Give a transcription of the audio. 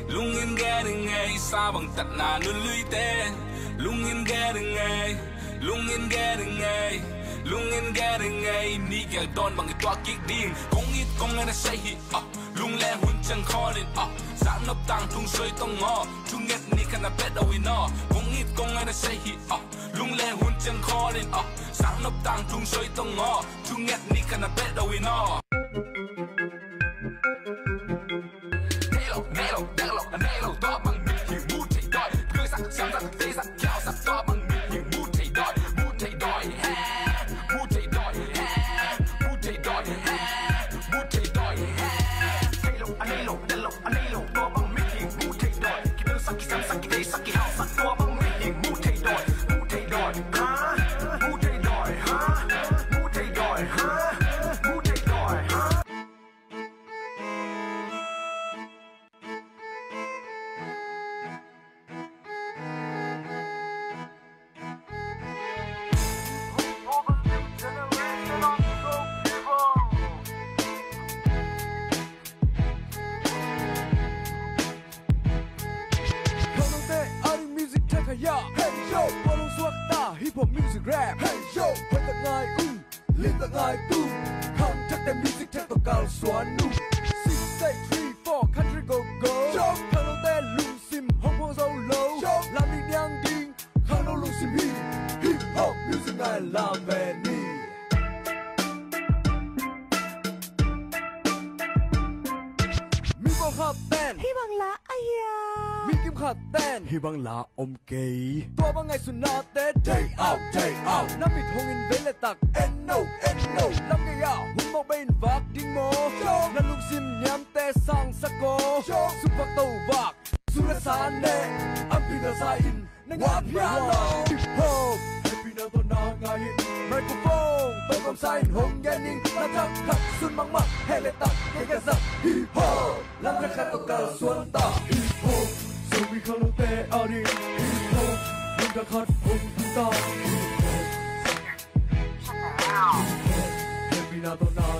lungin garing sabang tat na nuluite lungin garing ni kaya don bang ito kik ding kong it kong na say hi lung le hun chang kholin sa nop tang tung soi tong ngo chung get ni kana bet awi no kong it kong na say hi lung le hun chang kholin sa nop tang tung soi tong ngo chung get ni kana bet awi no Nelo to bằng miệt hiền mu thầy đòi đưa sắc xem sắc tê sắc kéo sắc to bằng miệt hiền mu thầy đòi mu thầy đòi mu thầy đòi mu thầy đòi mu thầy đòi Nelo to bằng miệt hiền mu thầy đòi đưa sắc xem sắc tê sắc kéo sắc to bằng miệt hiền mu thầy đòi mu thầy đòi mu thầy đòi mu thầy đòi mu thầy đòi Hey yo, follow swagta hip hop music rap. Hey yo, hơi tận ngài liên tận ngài không chắc tem music theo tàu cao xoắn nu. 6, 8, 3, 4, country go go. Khang lâu te lung sim hong hong dâu lâu. Làm đi nhang ding, khang lâu lung sim hip hop music ngài làm về ni. Mi bang khát ten, hi bang lá aya. Mi kim khát ten, hi bang lá om kei. Tua bang ngày xuân na te day out. Nam bịt hong in về lệ tạc no. Nam cái ao hun mau bên vạc ding mo. Nam lung sim nham te sang sako. Super tàu vạc, surasane, ampina sa in, wa piano. Hip hop, happy na to na ngayin. Microphone, tôi không sai hong ganing. Na thang khắc xuân mang mang, hay lệ tạc cái cái giặc. Hip hop, làm cái khát tàu cao xuân ta. Hip hop, Zomi khang lâu te ari. Hip hop, làm cái khát hong ta. Happy na to na